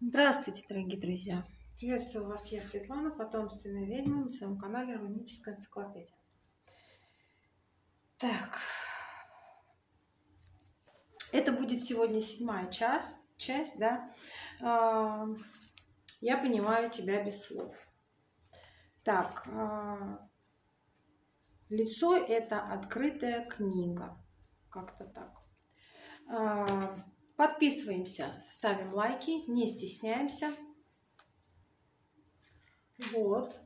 Здравствуйте, дорогие друзья! Приветствую вас, я Светлана, потомственная ведьма, на своем канале Руническая энциклопедия. Так, это будет сегодня 7-я часть, да? Я понимаю тебя без слов. Так, лицо — это открытая книга, как-то так. Подписываемся, ставим лайки, не стесняемся. Вот.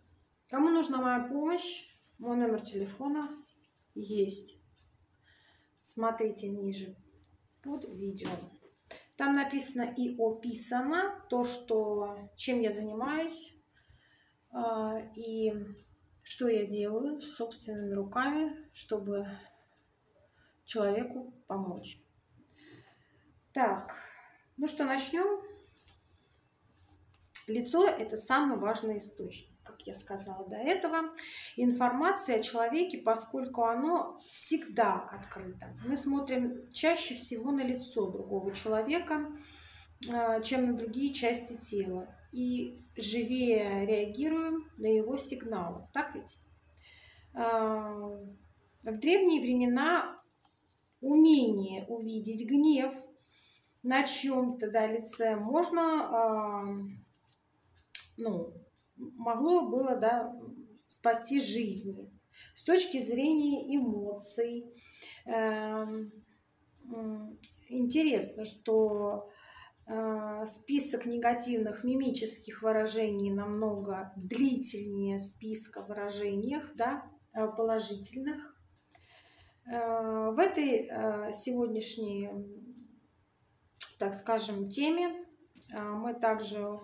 Кому нужна моя помощь, мой номер телефона есть. Смотрите ниже под видео. Там написано и описано то, чем я занимаюсь и что я делаю собственными руками, чтобы человеку помочь. Так, ну что, начнем? Лицо — это самый важный источник, как я сказала до этого. Информация о человеке, поскольку оно всегда открыто. Мы смотрим чаще всего на лицо другого человека, чем на другие части тела. И живее реагируем на его сигналы. Так ведь? В древние времена умение увидеть гнев на чьем-то лице могло было спасти жизни. С точки зрения эмоций, интересно, что список негативных мимических выражений намного длительнее списка выражений, положительных. В этой сегодняшней, так скажем, теме мы также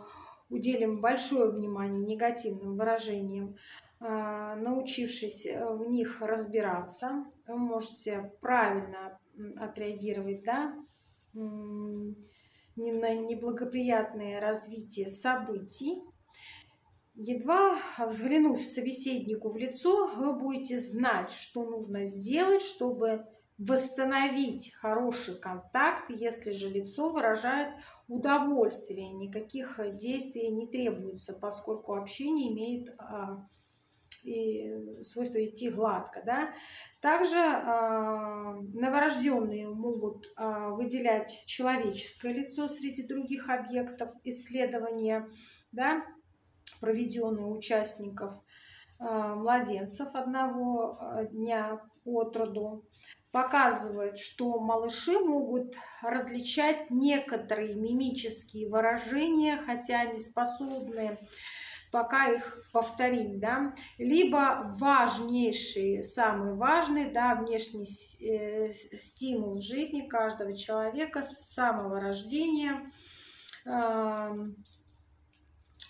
уделим большое внимание негативным выражениям. Научившись в них разбираться, вы можете правильно отреагировать на неблагоприятное развитие событий. Едва взглянув собеседнику в лицо, вы будете знать, что нужно сделать, чтобы восстановить хороший контакт. Если же лицо выражает удовольствие, никаких действий не требуется, поскольку общение имеет свойство идти гладко. Да? Также новорожденные могут выделять человеческое лицо среди других объектов исследования, да, проведенные участников младенцев 1 дня от роду. Показывает, что малыши могут различать некоторые мимические выражения, хотя они способны пока их повторить, да, либо важнейший, самый важный, да, внешний стимул в жизни каждого человека с самого рождения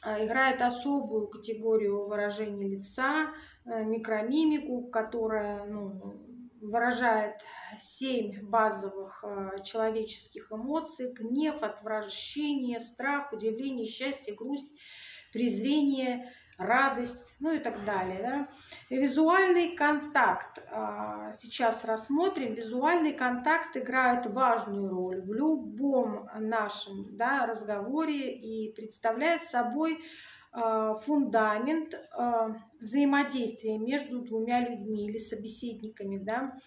играет особую категорию выражений лица, микромимику, которая выражает 7 базовых человеческих эмоций: гнев, отвращение, страх, удивление, счастье, грусть, презрение, радость, и так далее. Да? И визуальный контакт. Сейчас рассмотрим. Визуальный контакт играет важную роль в любом нашем разговоре и представляет собой фундамент взаимодействия между двумя людьми или собеседниками. Да?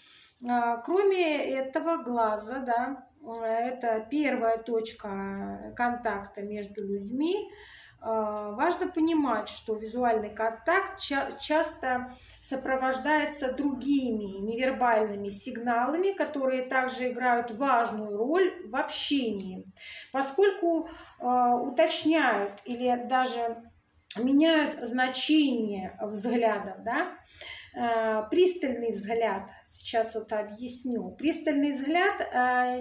Кроме этого, глаза, да, это первая точка контакта между людьми. Важно понимать, что визуальный контакт часто сопровождается другими невербальными сигналами, которые также играют важную роль в общении, поскольку уточняют или даже меняют значение взглядов. Да? Пристальный взгляд, сейчас объясню. Пристальный взгляд,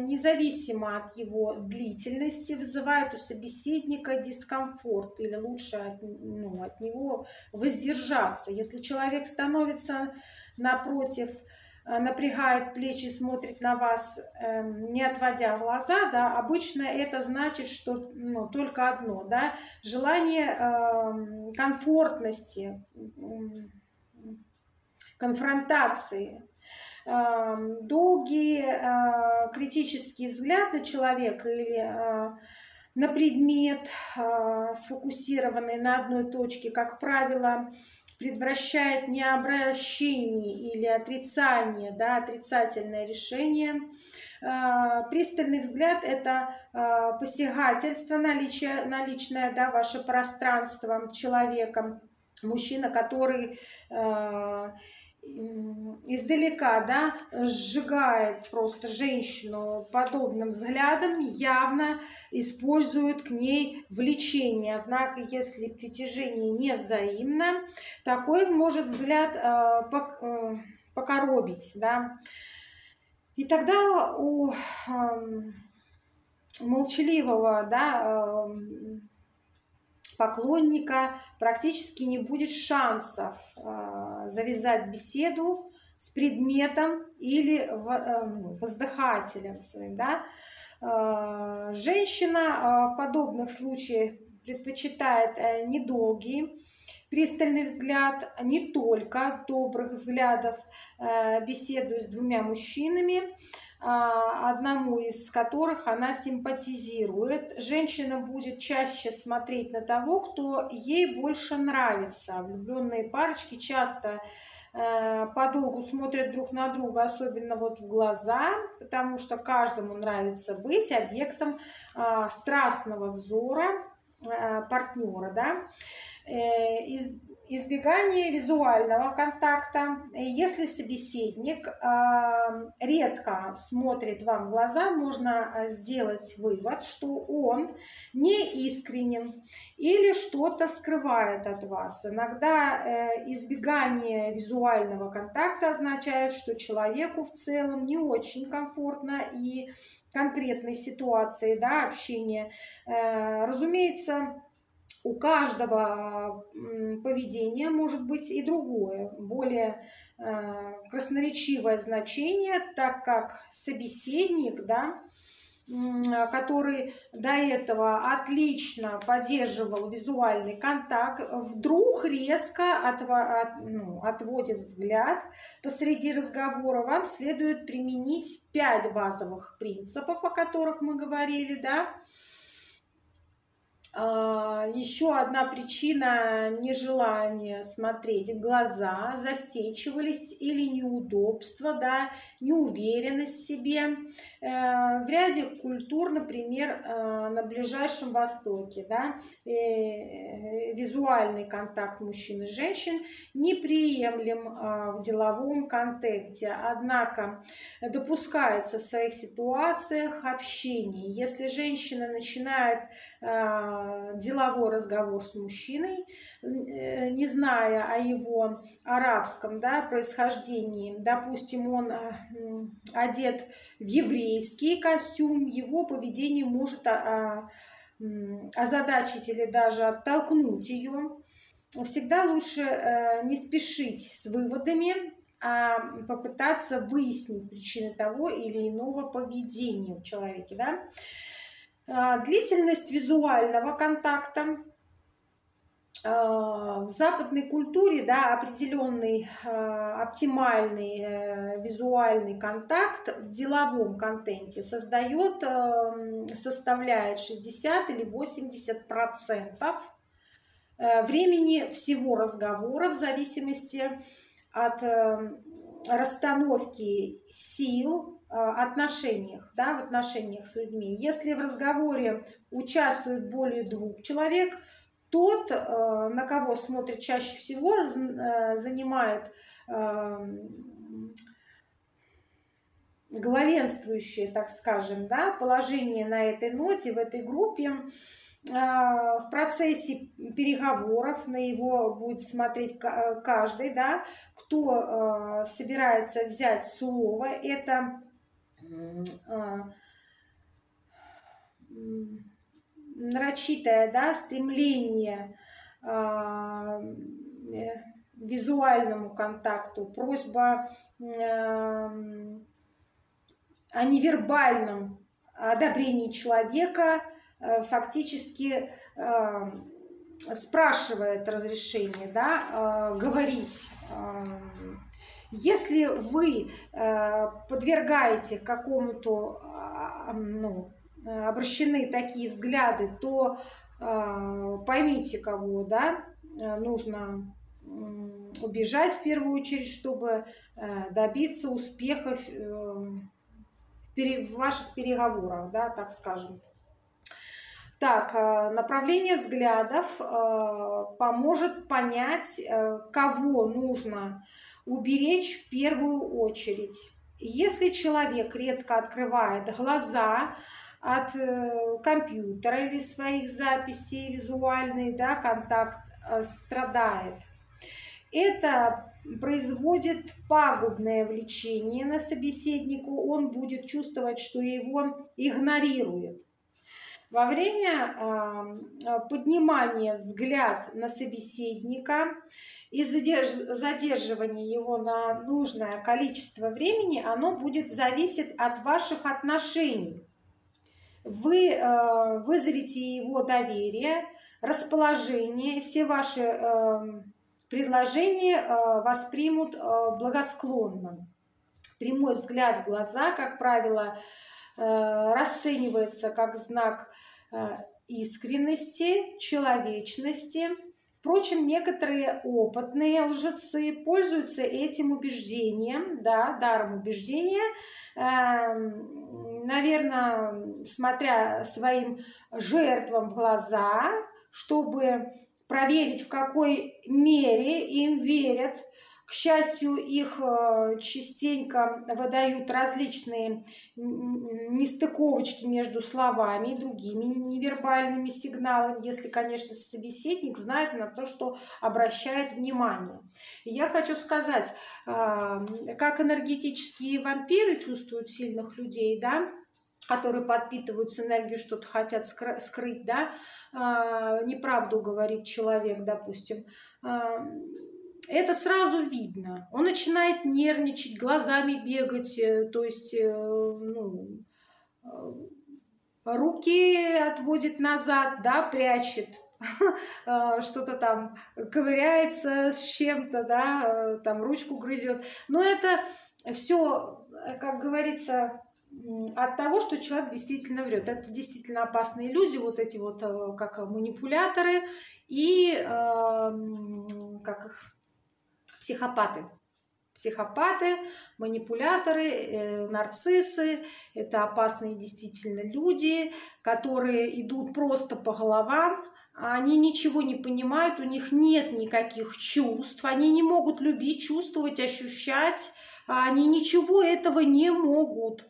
независимо от его длительности, вызывает у собеседника дискомфорт, или лучше от него воздержаться. Если человек становится напротив, напрягает плечи, смотрит на вас, не отводя глаза, да, обычно это значит, что только одно, да, желание комфортности, конфронтации. Долгий критический взгляд на человека или на предмет, сфокусированный на одной точке, как правило, предотвращает необращение или отрицание, да, отрицательное решение. Пристальный взгляд – это посягательство на личное, да, ваше пространство человека. Мужчина, который издалека, да, сжигает просто женщину подобным взглядом, явно использует к ней влечение. Однако, если притяжение не взаимно, такой может взгляд покоробить, да. И тогда у молчаливого, да, поклонника практически не будет шансов завязать беседу с предметом или воздыхателем своим, да. Женщина в подобных случаях предпочитает недолгий пристальный взгляд, не только добрых взглядов, беседуя с двумя мужчинами, одному из которых она симпатизирует. Женщина будет чаще смотреть на того, кто ей больше нравится. Влюбленные парочки часто подолгу смотрят друг на друга, особенно вот в глаза, потому что каждому нравится быть объектом страстного взора партнера, да. Избегание визуального контакта. Если собеседник редко смотрит вам в глаза, можно сделать вывод, что он не искренен или что-то скрывает от вас. Иногда избегание визуального контакта означает, что человеку в целом не очень комфортно и конкретной ситуации, да, общения. Разумеется, у каждого поведения может быть и другое, более красноречивое значение, так как собеседник, да, который до этого отлично поддерживал визуальный контакт, вдруг резко отводит взгляд посреди разговора. Вам следует применить 5 базовых принципов, о которых мы говорили, да. Еще одна причина нежелания смотреть в глаза, застенчивость или неудобство, да, неуверенность в себе. В ряде культур, например, на Ближайшем Востоке, да, визуальный контакт мужчин и женщин неприемлем в деловом контексте, однако допускается в своих ситуациях общение. Если женщина начинает деловой разговор с мужчиной, не зная о его арабском, да, происхождении, допустим, он одет в еврейский костюм, его поведение может озадачить или даже оттолкнуть ее. Всегда лучше не спешить с выводами, а попытаться выяснить причины того или иного поведения в человеке, да. Длительность визуального контакта. В западной культуре, да, определенный оптимальный визуальный контакт в деловом контенте составляет 60 или 80% времени всего разговора в зависимости от расстановки сил, отношениях, да, в отношениях с людьми. Если в разговоре участвует более 2 человек, тот, на кого смотрит чаще всего, занимает главенствующее, так скажем, да, положение на этой ноте, в этой группе. В процессе переговоров на его будет смотреть каждый, да, кто собирается взять слово. Это нарочитое, да, стремление к визуальному контакту, просьба о невербальном одобрении человека, фактически спрашивает разрешение, да, говорить. Если вы подвергаете какому-то обращены такие взгляды, то поймите, кого, да, нужно убежать в первую очередь, чтобы добиться успехов в ваших переговорах, да, так скажем. Так, направление взглядов поможет понять, кого нужно уберечь в первую очередь. Если человек редко открывает глаза от компьютера или своих записей визуальный, да, контакт страдает. Это производит пагубное влечение на собеседника, он будет чувствовать, что его игнорирует. Во время поднимания взгляда на собеседника и задерживания его на нужное количество времени, оно будет зависеть от ваших отношений. Вы вызовете его доверие, расположение, все ваши предложения воспримут благосклонно. Прямой взгляд в глаза, как правило, расценивается как знак искренности, человечности. Впрочем, некоторые опытные лжецы пользуются этим убеждением, да, даром убеждения, наверное, смотря своим жертвам в глаза, чтобы проверить, в какой мере им верят. К счастью, их частенько выдают различные нестыковочки между словами и другими невербальными сигналами, если, конечно, собеседник знает на то, что обращает внимание. И я хочу сказать, как энергетические вампиры чувствуют сильных людей, да, которые подпитываются энергией, что-то хотят скрыть, да, неправду говорит человек, допустим, это сразу видно. Он начинает нервничать, глазами бегать, то есть руки отводит назад, да, прячет, что-то там ковыряется с чем-то, да, там ручку грызет. Но это все, как говорится, от того, что человек действительно врет. Это действительно опасные люди, вот эти вот как манипуляторы и как их, психопаты. Психопаты, манипуляторы, нарциссы – это опасные действительно люди, которые идут просто по головам, они ничего не понимают, у них нет никаких чувств, они не могут любить, чувствовать, ощущать, они ничего этого не могут.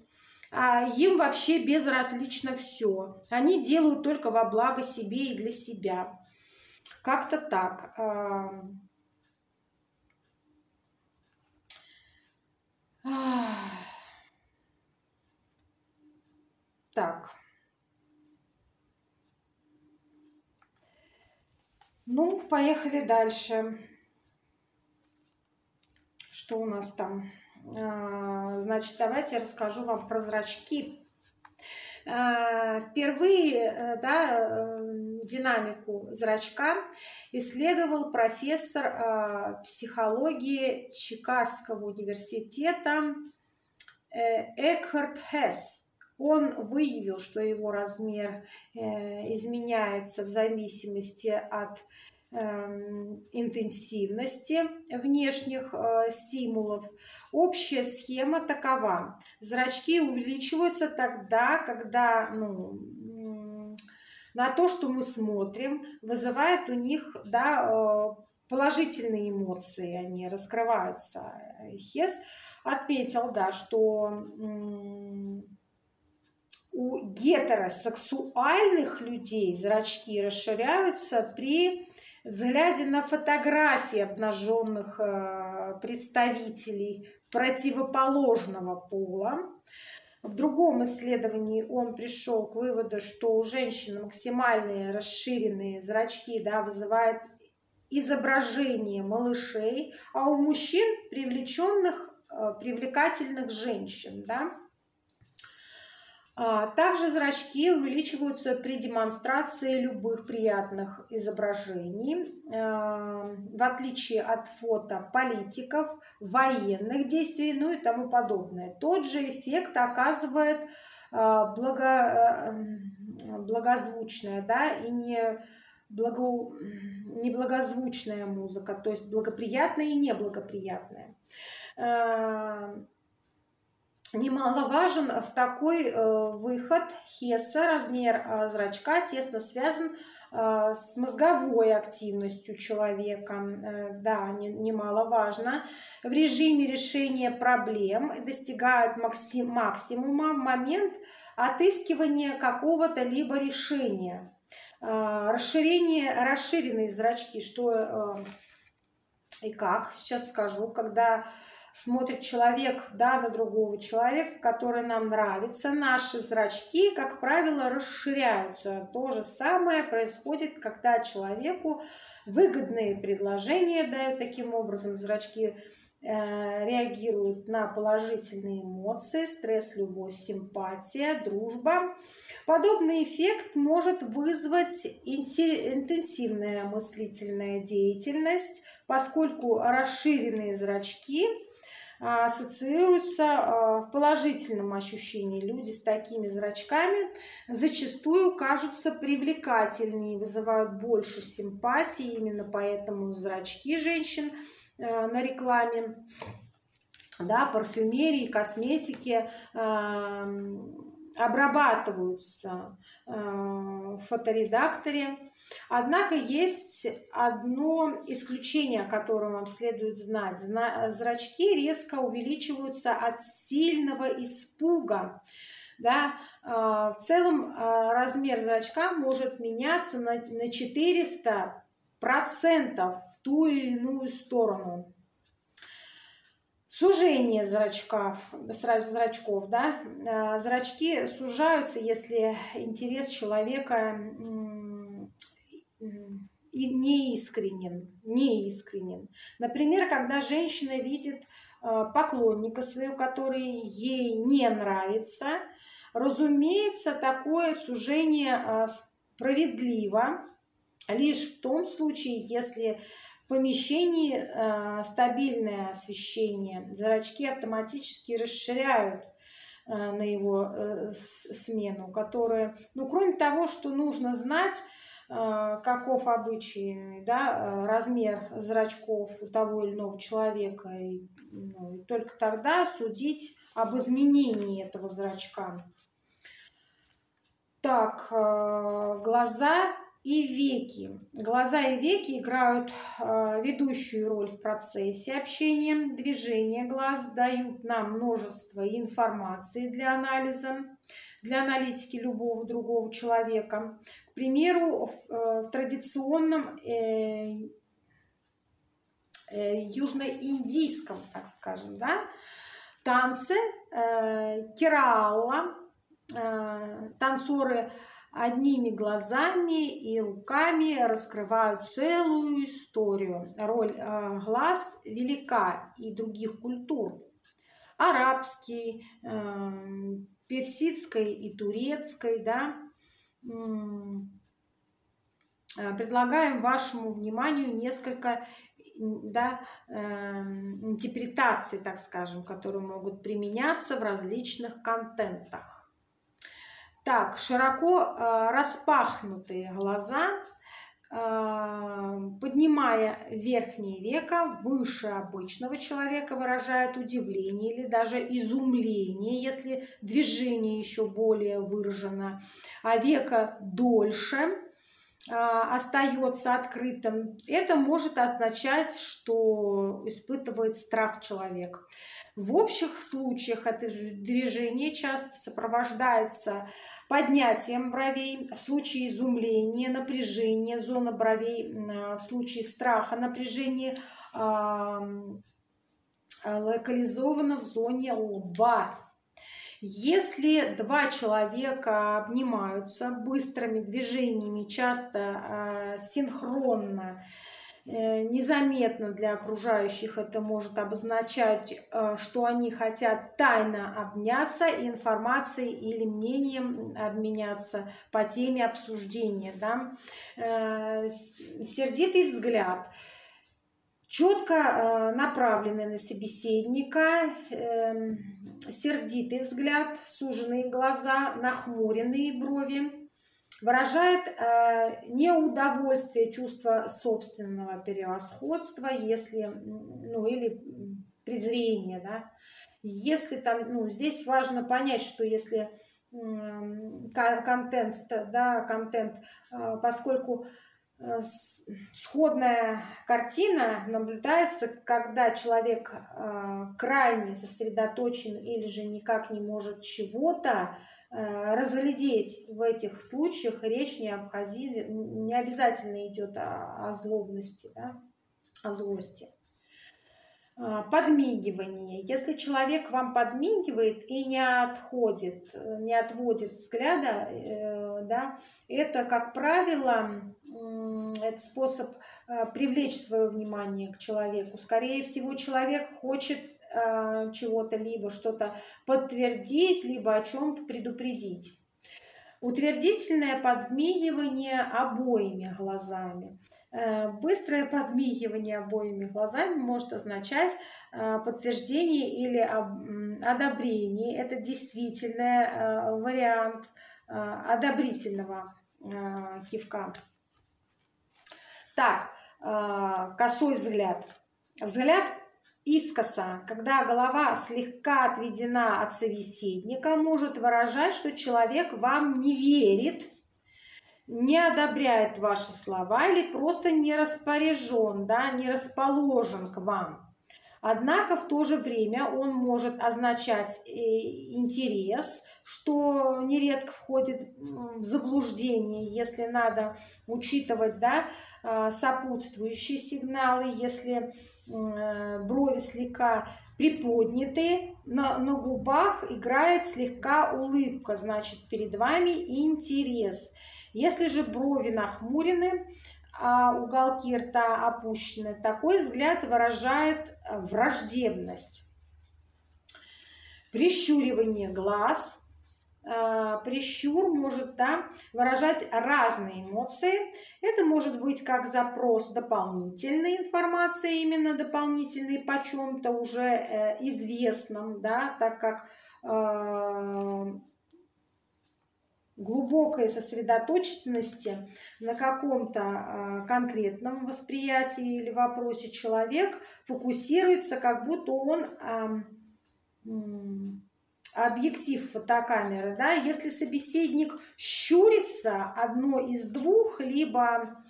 Им вообще безразлично все. Они делают только во благо себе и для себя. Как-то так. Так. Ну, поехали дальше. Что у нас там? Значит, давайте я расскажу вам про зрачки. Впервые, да, динамику зрачка исследовал профессор психологии Чикагского университета Экхард Хесс. Он выявил, что его размер изменяется в зависимости от интенсивности внешних стимулов. Общая схема такова. Зрачки увеличиваются тогда, когда на то, что мы смотрим, вызывает у них, да, положительные эмоции, они раскрываются. Хесс отметил, да, что у гетеросексуальных людей зрачки расширяются при взгляде на фотографии обнаженных представителей противоположного пола. В другом исследовании он пришел к выводу, что у женщин максимальные расширенные зрачки, да, вызывают изображение малышей, а у мужчин привлекательных женщин, да. Также зрачки увеличиваются при демонстрации любых приятных изображений, в отличие от фото политиков, военных действий, ну и тому подобное. Тот же эффект оказывает благозвучная, да, и неблагозвучная музыка, то есть благоприятная и неблагоприятная. Немаловажен в такой выход Хесса. Размер зрачка тесно связан с мозговой активностью человека. Да, немаловажно. В режиме решения проблем достигают максимума в момент отыскивания какого-то либо решения. Расширенные зрачки, что и как, сейчас скажу, когда смотрит человек, да, на другого человека, который нам нравится, наши зрачки, как правило, расширяются. То же самое происходит, когда человеку выгодные предложения дают. Таким образом, зрачки реагируют на положительные эмоции: стресс, любовь, симпатия, дружба. Подобный эффект может вызвать интенсивная мыслительная деятельность, поскольку расширенные зрачки ассоциируются в положительном ощущении. Люди с такими зрачками зачастую кажутся привлекательнее, вызывают больше симпатии. Именно поэтому зрачки женщин на рекламе, да, парфюмерии, косметики обрабатываются в фоторедакторе. Однако есть одно исключение, о котором вам следует знать. Зрачки резко увеличиваются от сильного испуга. Да? В целом размер зрачка может меняться на 400% в ту или иную сторону. Сужение зрачков, да? Зрачки сужаются, если интерес человека неискренен. Например, когда женщина видит поклонника своего, который ей не нравится, разумеется, такое сужение справедливо лишь в том случае, если в помещении стабильное освещение. Зрачки автоматически расширяют на его смену, которые, ну, кроме того, что нужно знать, каков обычай, да, размер зрачков у того или иного человека, и только тогда судить об изменении этого зрачка. Так, глаза и веки. Глаза и веки играют ведущую роль в процессе общения. Движения глаз дают нам множество информации для анализа, для аналитики любого другого человека. К примеру, в традиционном южноиндийском, так скажем, да, танце Керала танцоры одними глазами и руками раскрывают целую историю. Роль глаз велика и других культур. Арабской, персидской и турецкой, да. Предлагаем вашему вниманию несколько, да, интерпретаций, так скажем, которые могут применяться в различных контентах. Так, широко распахнутые глаза, поднимая верхнее веко выше обычного человека, выражают удивление или даже изумление, если движение еще более выражено, а веко дольше остается открытым. Это может означать, что испытывает страх человек. В общих случаях это движение часто сопровождается поднятием бровей, в случае изумления, напряжения, зона бровей, в случае страха, напряжение локализовано в зоне лба. Если два человека обнимаются быстрыми движениями, часто синхронно, незаметно для окружающих, это может обозначать, что они хотят тайно обняться, информацией или мнением обменяться по теме обсуждения. Да? Сердитый взгляд. Четко направленный на собеседника, сердитый взгляд, суженные глаза, нахмуренные брови, выражает неудовольствие, чувство собственного превосходства, если, ну, или презрение, да. Если там, ну, здесь важно понять, что если контент, да, поскольку сходная картина наблюдается, когда человек крайне сосредоточен или же никак не может чего-то разглядеть. В этих случаях речь не обязательно идет о злобности, да, о злости. Подмигивание. Если человек вам подмигивает и не отводит взгляда, да, это, как правило, это способ привлечь свое внимание к человеку. Скорее всего, человек хочет чего-то, либо что-то подтвердить, либо о чем-то предупредить. Утвердительное подмигивание обоими глазами. Быстрое подмигивание обоими глазами может означать подтверждение или одобрение. Это действительно вариант одобрительного кивка. Так, косой взгляд. Взгляд искоса, когда голова слегка отведена от собеседника, может выражать, что человек вам не верит, не одобряет ваши слова или просто не распоряжен, да, не расположен к вам. Однако в то же время он может означать интерес, что нередко входит в заблуждение, если надо учитывать, да, сопутствующие сигналы, если брови слегка приподняты, на губах играет слегка улыбка, значит, перед вами интерес. Если же брови нахмурены, а уголки рта опущены, такой взгляд выражает враждебность. Прищуривание глаз. Прищур может, да, выражать разные эмоции. Это может быть как запрос дополнительной информации, именно дополнительной по чем-то уже известном, да, так как глубокой сосредоточенности на каком-то конкретном восприятии или вопросе человек фокусируется, как будто он объектив фотокамеры, да, если собеседник щурится, одно из двух, либо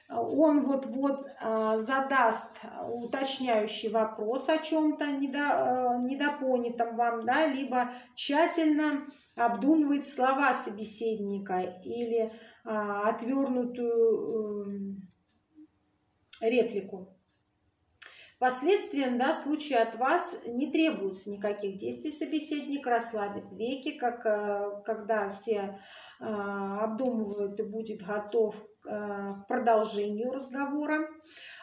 он вот-вот задаст уточняющий вопрос о чем-то недопонятом вам, да, либо тщательно обдумывает слова собеседника или отвернутую реплику. Последствием, да, в случае от вас не требуется никаких действий. Собеседник расслабит веки, когда все обдумывают и будет готов к продолжению разговора.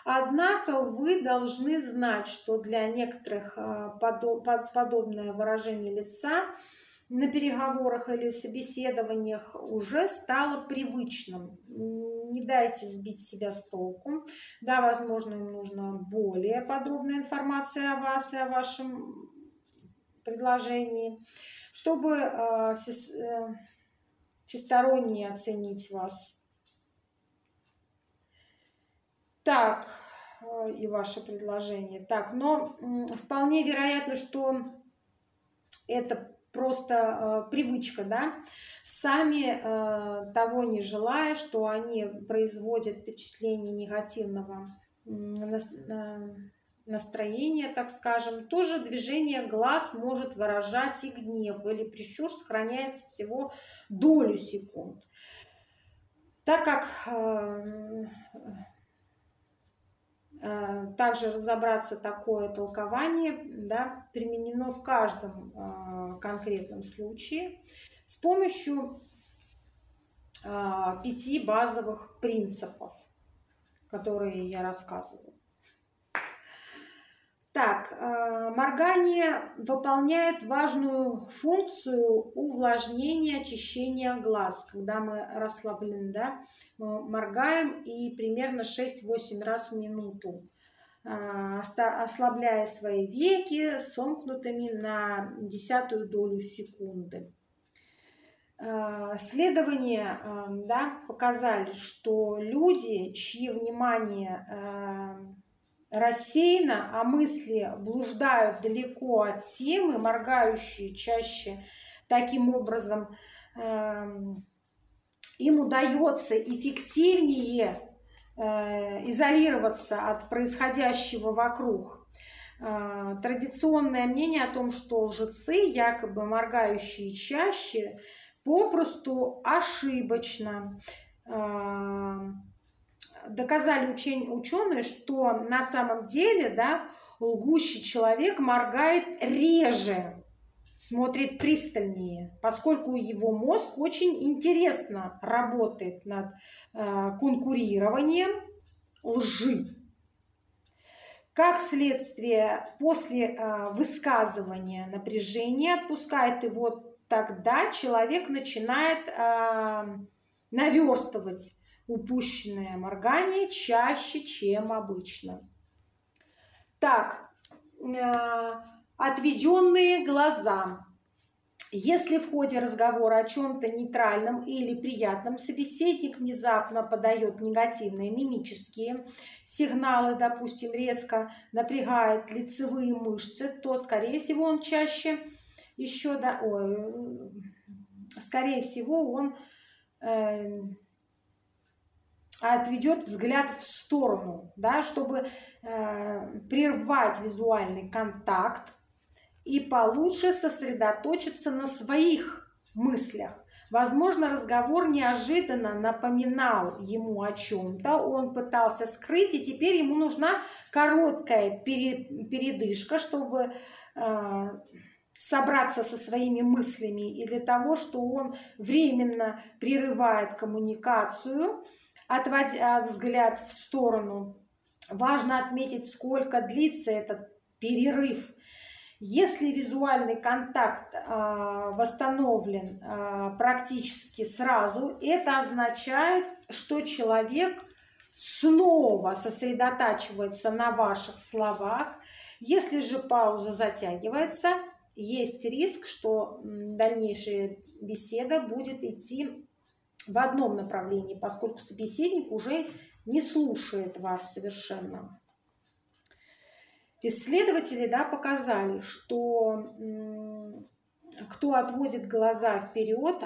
Однако вы должны знать, что для некоторых подобное выражение лица на переговорах или собеседованиях уже стало привычным. Не дайте сбить себя с толку. Да, возможно, им нужна более подробная информация о вас и о вашем предложении, чтобы всесторонне оценить вас. Так, и ваше предложение. Так, но вполне вероятно, что это просто привычка, да, сами того не желая, что они производят впечатление негативного настроения, так скажем. Тоже движение глаз может выражать и гнев, или прищур сохраняется всего долю секунд. Так как также разобраться такое толкование, да, применено в каждом конкретном случае с помощью 5 базовых принципов, которые я рассказываю. Так, моргание выполняет важную функцию увлажнения, очищения глаз. Когда мы расслаблены, да, мы моргаем и примерно 6-8 раз в минуту. ослабляя свои веки сомкнутыми на 0,1 долю секунды. Исследования показали, что люди, чьи внимание рассеяно, а мысли блуждают далеко от темы, моргающие чаще, таким образом им удается эффективнее изолироваться от происходящего вокруг. Традиционное мнение о том, что лжецы, якобы моргающие чаще, попросту ошибочно. Доказали ученые, что на самом деле лгущий человек моргает реже, смотрит пристальнее, поскольку его мозг очень интересно работает над конкурированием лжи. Как следствие, после высказывания напряжения отпускает его, тогда человек начинает наверстывать упущенное моргание чаще, чем обычно. Так, отведенные глаза. Если в ходе разговора о чем-то нейтральном или приятном собеседник внезапно подает негативные мимические сигналы, допустим, резко напрягает лицевые мышцы, то, скорее всего, он чаще еще, скорее всего, он отведет взгляд в сторону, чтобы прервать визуальный контакт и получше сосредоточиться на своих мыслях. Возможно, разговор неожиданно напоминал ему о чем-то, он пытался скрыть, и теперь ему нужна короткая передышка, чтобы собраться со своими мыслями, и для того, что он временно прерывает коммуникацию, отводя взгляд в сторону. Важно отметить, сколько длится этот перерыв. Если визуальный контакт восстановлен практически сразу, это означает, что человек снова сосредотачивается на ваших словах. Если же пауза затягивается, есть риск, что дальнейшая беседа будет идти в одном направлении, поскольку собеседник уже не слушает вас совершенно. Исследователи показали, что кто отводит глаза вперед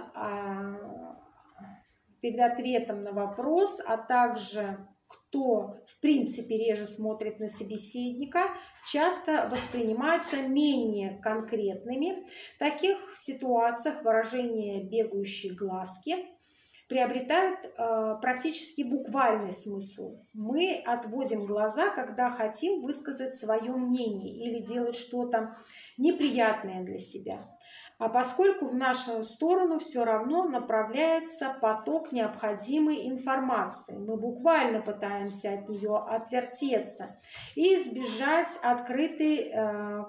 перед ответом на вопрос, а также кто в принципе реже смотрит на собеседника, часто воспринимаются менее конкретными. В таких ситуациях выражение «бегающие глазки» приобретают практически буквальный смысл. Мы отводим глаза, когда хотим высказать свое мнение или делать что-то неприятное для себя. А поскольку в нашу сторону все равно направляется поток необходимой информации, мы буквально пытаемся от нее отвертеться и избежать открытой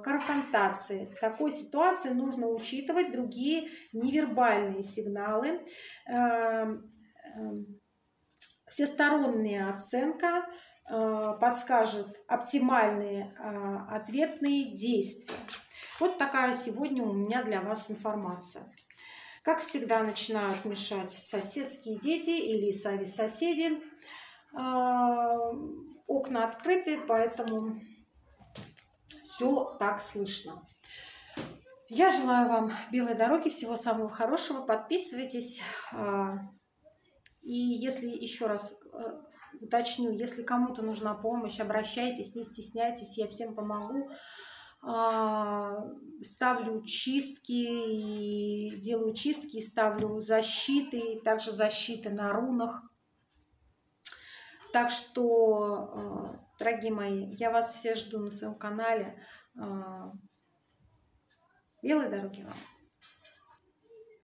конфронтации. В такой ситуации нужно учитывать другие невербальные сигналы. Всесторонняя оценка подскажет оптимальные ответные действия. Вот такая сегодня у меня для вас информация. Как всегда, начинают мешать соседские дети или сами соседи. Окна открыты, поэтому все так слышно. Я желаю вам белой дороги, всего самого хорошего. Подписывайтесь. И если еще раз уточню, если кому-то нужна помощь, обращайтесь, не стесняйтесь, я всем помогу. Ставлю чистки, и делаю чистки, и ставлю защиты, также защиты на рунах. Так что, дорогие мои, я вас всех жду на своем канале. Белой дороги вам!